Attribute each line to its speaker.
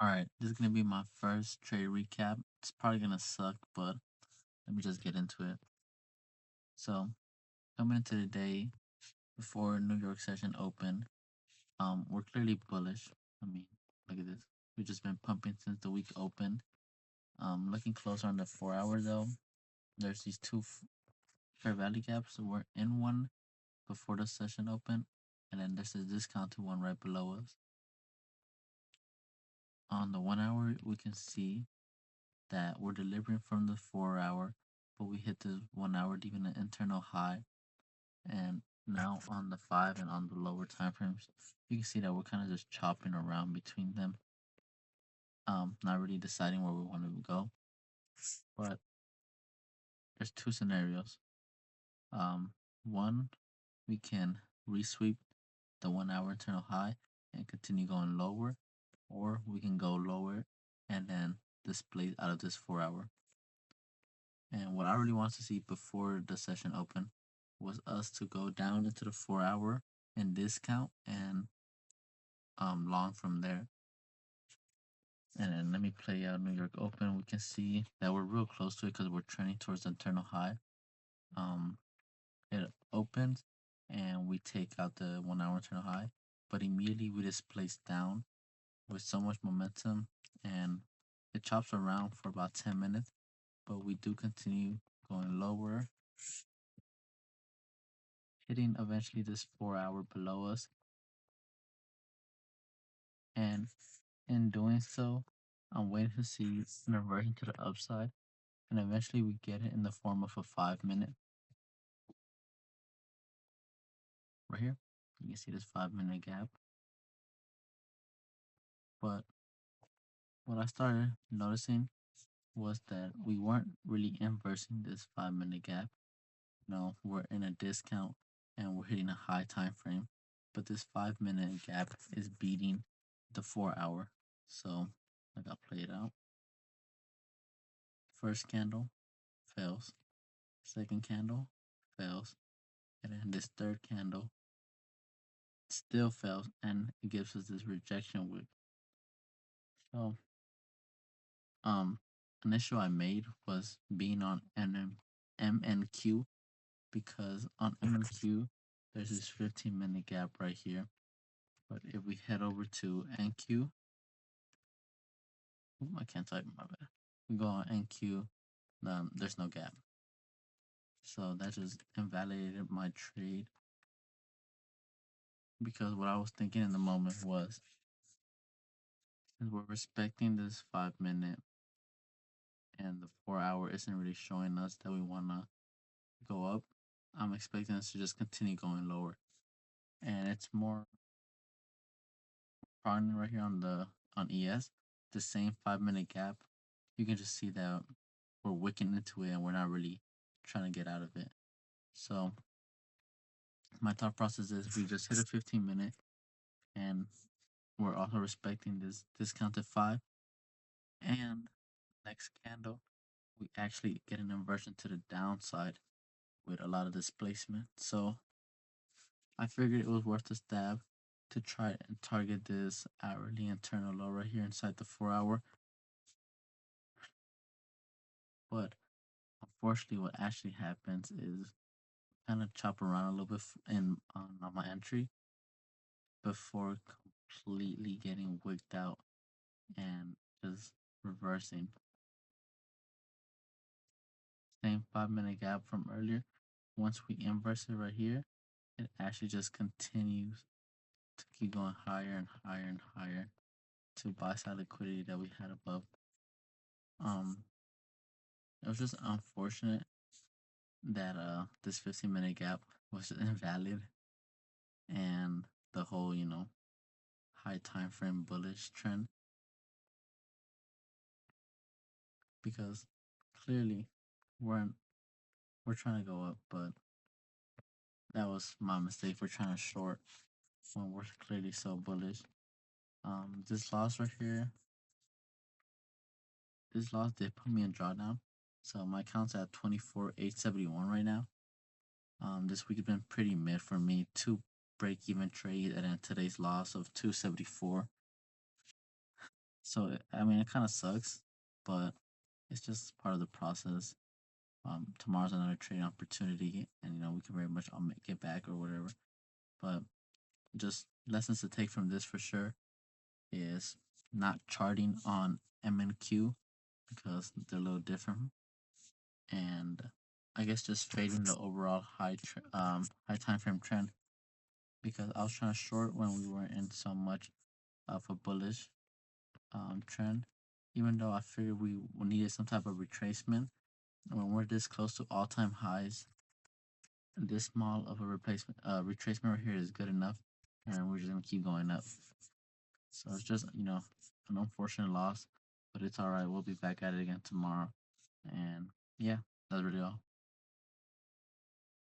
Speaker 1: Alright, this is gonna be my first trade recap. It's probably gonna suck, but let me just get into it. So, coming into the day before New York session open, we're clearly bullish. I mean, look at this. We've just been pumping since the week opened. Looking closer on the 4 hour though, there's these two fair value gaps. So we're in one before the session open, and then there's a discounted one right below us. On the 1 hour, we can see that we're delivering from the 4 hour, but we hit the 1 hour leaving an internal high. And now on the 5 and on the lower time frames, you can see that we're kind of just chopping around between them. Not really deciding where we want to go. But there's two scenarios. One, we can resweep the 1 hour internal high and continue going lower, or we can go lower and then display out of this 4 hour. And what I really wanted to see before the session open was us to go down into the 4 hour and discount and long from there. And then let me play out New York Open. We can see that we're real close to it because we're trending towards the internal high. It opens and we take out the 1 hour internal high, but immediately we displace down with so much momentum, and it chops around for about 10 minutes, but we do continue going lower, hitting eventually this 4 hour below us. And in doing so, I'm waiting to see an inversion to the upside, and eventually we get it in the form of a 5 minute right here. You can see this 5 minute gap. But what I started noticing was that we weren't really inversing this 5 minute gap. No, we're in a discount and we're hitting a high time frame, but this 5 minute gap is beating the 4 hour. So I got played out. First candle fails, second candle fails, and then this third candle still fails, and it gives us this rejection wick. So an issue I made was being on MNQ, because on MNQ there's this 15-minute gap right here. But if we head over to NQ, I can't type, my bad. We go on NQ, there's no gap. So that just invalidated my trade, because what I was thinking in the moment was, since we're respecting this 5 minute and the 4 hour isn't really showing us that we want to go up, I'm expecting us to just continue going lower. And it's more prominent right here on ES, the same 5 minute gap. You can just see that we're wicking into it and we're not really trying to get out of it. So my thought process is we just hit a 15 minute, and we're also respecting this discounted 5, and next candle we actually get an inversion to the downside with a lot of displacement. So I figured it was worth a stab to try and target this hourly internal low right here inside the 4 hour. But unfortunately, what actually happens is kind of chop around a little bit in on my entry before completely getting wigged out and just reversing. Same 5 minute gap from earlier. Once we inverse it right here, it actually just continues to keep going higher and higher and higher to buy side liquidity that we had above. It was just unfortunate that this 15 minute gap was invalid, and the whole high time frame bullish trend, because clearly we're we're trying to go up, but that was my mistake for trying to short when we're clearly so bullish. This loss right here, this loss did put me in drawdown, so my account's at 24,871 right now. This week has been pretty mid for me. Two break even trade, and then today's loss of 274. So I mean, it kind of sucks, but it's just part of the process. Tomorrow's another trading opportunity, and we can very much all make it back or whatever. But just lessons to take from this for sure is not charting on MNQ because they're a little different, and I guess just fading the overall high time frame trend because I was trying to short when we weren't in so much of a bullish trend, even though I figured we needed some type of retracement. When we're this close to all time highs, this small of a retracement right here is good enough, and we're just gonna keep going up. So it's just an unfortunate loss, but it's all right. We'll be back at it again tomorrow, and yeah, that's really all.